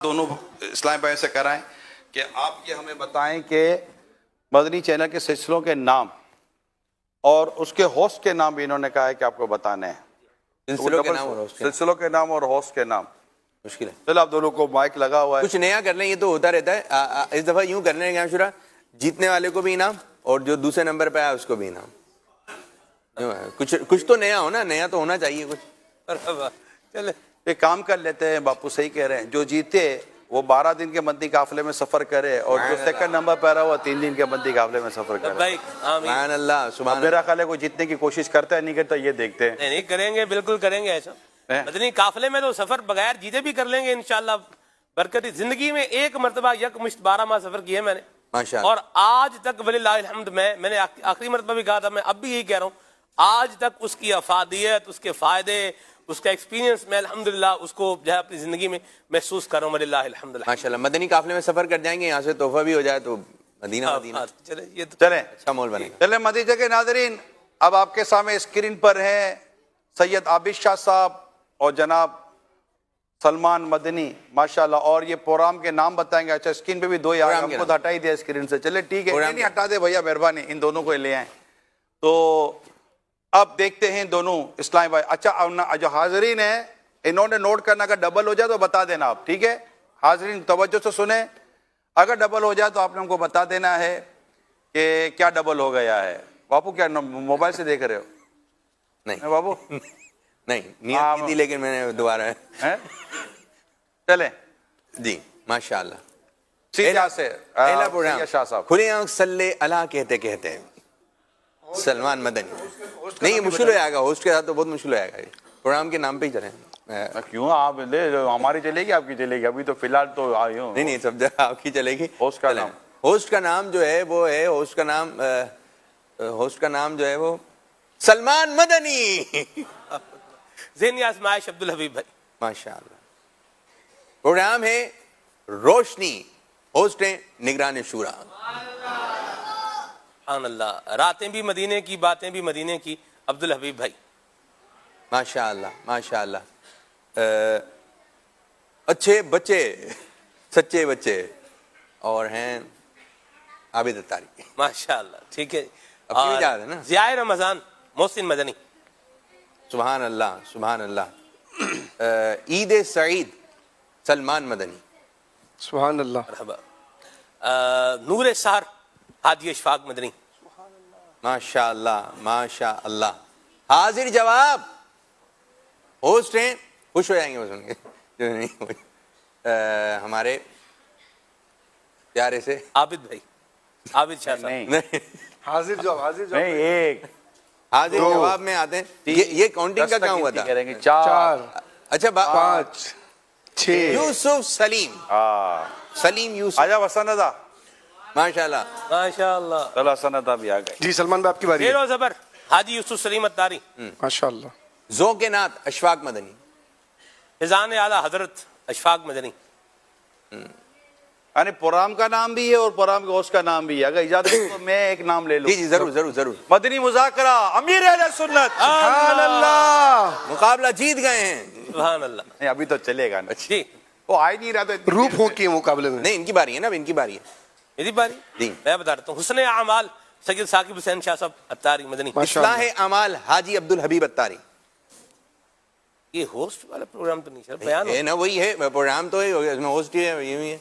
दोनों इस्लाम भाई से कराएं कि आप ये हमें बताएं कि मदनी चैनल के सिलसिलों के नाम और उसके होस्ट के नाम भी इन्होंने कहा है कि आपको बताने हैं। सिलसिलों के नाम और होस्ट सिलसिलों के नाम और होस्ट के नाम मुश्किल है। चलो आप दोनों को माइक लगा हुआ है, कुछ नया कर लें, ये तो होता रहता है। इस दफा यूं कर लेंगे शुरा, जीतने वाले को भी इनाम और जो दूसरे नंबर पे आया उसको भी इनाम। कुछ तो नया हो ना, नया तो होना चाहिए कुछ। चले एक काम कर लेते हैं, बापू सही कह रहे हैं, जो जीते वो 12 दिन के मदनी काफिले में सफर करे और जो सेकंड नंबर पर रहा वो 3 दिन के मदनी काफिले में सफर करे। सुभान अल्लाह, सुभान अल्लाह। मेरा ख्याल है कोई जीतने की कोशिश करता है नहीं करता ये देखते हैं। नहीं करेंगे, बिल्कुल करेंगे ऐसा। मदनी काफिले में तो सफर बगैर जीते भी कर लेंगे इंशाल्लाह। बरकती जिंदगी में एक मरतबा यकमुश्त 12 माह सफर किए मैंने माशाअल्लाह, और आज तक वलिल्लाहिल हम्द मैंने आखिरी मरतबा भी कहा था, मैं अब भी यही कह रहा हूँ, आज तक उसकी अफादियत, उसके फायदे, उसका एक्सपीरियंस मैं अल्हम्दुलिल्लाह उसको जो है अपनी जिंदगी में महसूस कर रहा हूँ। वलिल्लाहिल हम्द माशाअल्लाह। मदनी काफिले में सफर कर जाएंगे, यहाँ से तोहफा भी हो जाए तो मदीना मदीना। चले ये तो चले अच्छा माहौल बनेगा। चले मदीना के नाज़रीन, अब आपके सामने स्क्रीन पर हैं सैयद आबिद शाह साहब और जनाब सलमान मदनी माशाल्लाह, और ये प्रोग्राम के नाम बताएंगे। अच्छा स्क्रीन पे भी दो यार हमको तो हटा ही दिया स्क्रीन से, चले ठीक है, नहीं हटा दे भैया मेहरबानी, इन दोनों को ले आए। तो अब देखते हैं दोनों इस्लामी भाई। अच्छा जो हाजरीन है इन्होंने नोट करना, अगर डबल हो जाए तो बता देना आप, ठीक है हाजरीन तवज्जो से सुने, अगर डबल हो जाए तो आपने हमको बता देना है कि क्या डबल हो गया है। बापू क्या मोबाइल से देख रहे हो? नहीं बाबू नहीं, नियत की थी लेकिन मैंने दोबारा है। चले जी माशाअल्लाह। सीधा से पहला प्रोग्राम शाह साहब खुले आंख सल्ले अला कहते कहते सलमान मदनी। नहीं ये मुश्किल हो जाएगा, होस्ट के साथ तो बहुत मुश्किल हो जाएगा। प्रोग्राम के नाम पे ही चले। क्यों आप ले हमारी चलेगी आपकी चलेगी? अभी तो फिलहाल तो आई हूँ। नहीं सब जगह आपकी चलेगी। होस्ट का नाम, होस्ट का नाम जो है वो है, होस्ट का नाम जो है वो सलमान मदनी। ज़ेनी आज़माइश अब्दुल हबीब भाई माशाअल्लाह। प्रोग्राम है रोशनी, होस्ट है निगरान शूरा। अल्लाह, रातें भी मदीने की, बातें भी मदीने की, अब्दुल हबीब भाई माशाअल्लाह माशाअल्लाह। अच्छे बच्चे, सच्चे बच्चे और हैं आबिद अत्तारी माशाअल्लाह। ठीक है, अब याद है ना, ज़ियाए रमजान मोहसिन मदनी। सुभान अल्लाह सुभान अल्लाह। ईद सईद सलमान मदनी। सुभान अल्लाह। नूर सहर हादी इशफाक मदनी। माशाअल्लाह माशाअल्लाह। हाजिर जवाब होस्ट हैं, खुश हो जाएंगे वो सुन के जो नहीं हमारे प्यारे से आबिद भाई, आबिद शाह साहब। नहीं हाजिर जवाब नहीं एक हाजिर जवाब में आते हैं। ये काउंटिंग का क्या हुआ था? करेंगे 4 अच्छा 5 6 यूसुफ सलीम, सलीम यूसुफ। आजा वसनदा माशाअल्लाह माशाअल्लाह। चलो वसनदा भी आ गए। जी सलमान भाई आपकी बारी है। शेरो ज़बर हाजी यूसुफ सलीम अत्तारी। माशाअल्लाह। ज़ौक़ नात अशफाक मदनी। फिज़ान आला हजरत अशफाक मदनी। यानी प्रोग्राम का नाम भी है और प्रोग्राम के होस्ट का नाम भी है। अगर इजाजत हो तो मैं एक नाम ले लूं। जी जी जरूर जरूर जरूर। मदनी मुज़ाकरा अमीर अहले सुन्नत। सुभान अल्लाह। मुकाबला जीत गए हैं। सुभान अल्लाह। नहीं अभी तो चलेगा ना, जी वो आ ही नहीं रहा तो रूप हो के मुकाबले में। नहीं इनकी बारी है ना, अब इनकी बारी है। मेरी बारी जी मैं बता देता हूँ। हुस्ने आमाल सैयद साकिब हुसैन शाह साहब अत्तारी मदनी। इस्लाह अमाल हाजी अब्दुल हबीब अत्तारी। ये होस्ट वाला प्रोग्राम तो नहीं सर, बयान है ना, वही है प्रोग्राम तो है, इसमें होस्ट ही है, ये भी है।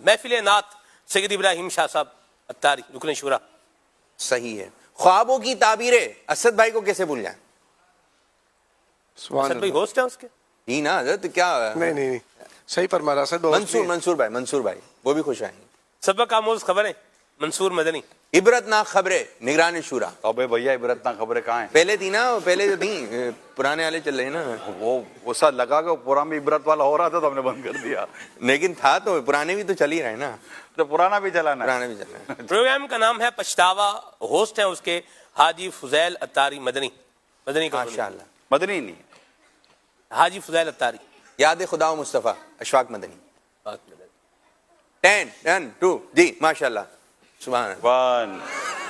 महफिल नात सैयद इब्राहिम शाह साहब अत्तारी रुकन शुरा। सही है। ख्वाबों की ताबीरें असद भाई को कैसे भूल जाए? सुभान सर भाई अल्लाह। होस्ट है उसके। जी ना हज़रत, क्या नहीं सही फरमा रहा सर। मंसूर भाई वो भी खुश आएंगे। सबक आमोज खबरें मंसूर मदनी। इबरतनाक खबरें निगरान शुरा। अबे भैया इबरतनाक खबरें कहाँ हैं? पहले थी ना, पहले जो थी पुराने वाले चल रहे हैं ना, वो साथ लगा के पुराना भी इबरत वाला हो रहा था तो हमने बंद कर दिया। लेकिन था तो पुराने भी तो चल ही रहे ना, तो पुराना भी चलाना, पुराने भी चल रहे हैं। प्रोग्राम का नाम है पछतावा। होस्ट है उसके हाजी फुजैल अत्तारी मदनी। मदनी का माशाअल्लाह। मदनी नहीं हाजी फुजैल अत्तारी। याद खुदा मुस्तफ़ा अशफाक मदनी। 10 2 जी माशाअल्लाह। सुभान अल्लाह। वन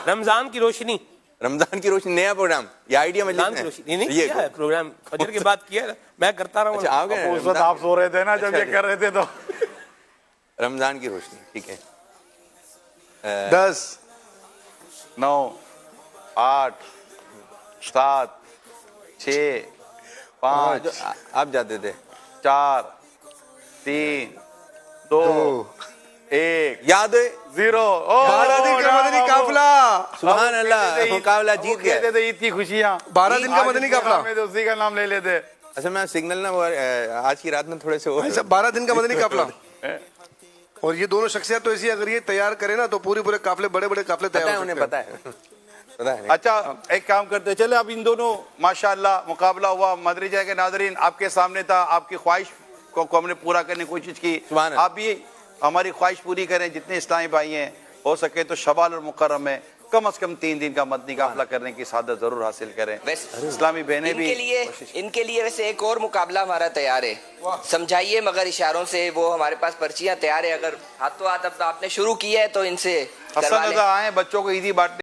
रमजान की रोशनी रमजान की रोशनी नया प्रोग्राम, ये आइडिया रमजान की रोशनी नहीं किया है प्रोग्राम, फजर के बाद किया है, मैं करता रहा हूँ। अच्छा आप गए उस वक्त आप सो रहे थे ना जब ये कर रहे थे तो। रमजान की रोशनी, ठीक है। 10 9 8 7 6 5 आप जाते थे 4 3 2 1 याद है 0। 12 दिन का मदनी काफिला, सुभान अल्लाह, मुकाबला जीत गया। कहते थे ईद की खुशियां, 12 दिन का मदनी काफिला। में तो उसी का नाम ले लेते। अच्छा मैं सिग्नल ना वो आज की रात में थोड़े से भाई साहब 12 दिन का मदनी काफिला। और ये दोनों शख्सियत तो ऐसी अगर ये तैयार करे ना तो पूरे काफिले, बड़े बड़े काफिले पता है तैयार हो उन्हें, सकते हैं। पता है। अच्छा एक काम करते हैं, चले अब इन दोनों माशाअल्लाह मुकाबला हुआ। मदरजा के नाज़रीन आपके सामने था, आपकी ख्वाहिश को हमने पूरा करने की कोशिश की। सुभान अल्लाह। आप भी हमारी ख्वाहिश पूरी करें, जितने इस्लामी भाई हैं हो सके तो शवाल और मुकर्रम में कम से कम 3 दिन का मदनी काफिला करने की सादत जरूर हासिल करें। इस्लामी बहनें भी इनके लिए वैसे एक और मुकाबला हमारा तैयार है, समझाइए मगर इशारों से। वो हमारे पास पर्चियां तैयार है, अगर हाथों हाथ अब आपने शुरू किया है तो इनसे हसन करवा लें। आए बच्चों को ईदी बांटने